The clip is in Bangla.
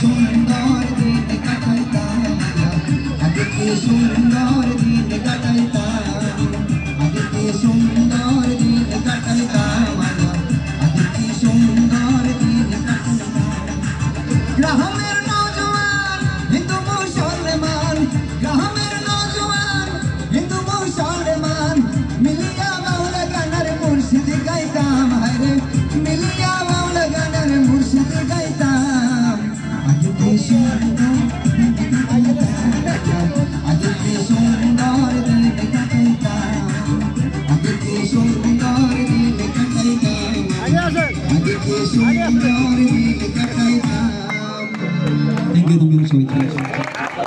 সুন্দর দিন কাটাইতাম আগে কি সুন্দর দিন কাটাইতাম আগে কি সুন্দর দিন কাটাইতাম আগে কি সুন্দর দিন কাটাইতাম গ্রামের নওজোয়ান হিন্দু মুসলমান গ্রামের নওজোয়ান হিন্দু মুসলমান মিলিয়া বাউলা গানের মুর্শিদ গাইতাম হায়রে মিলিয়া বাউলা গানের মুর্শিদ গাইতাম আগে কি সুন্দর আগে কি সুন্দর দিন কাটাইতাম আগে কি সুন্দর দিন কাটাইতাম আগে কি সুন্দর দিন কাটাইতাম Thank you, Domino Soy.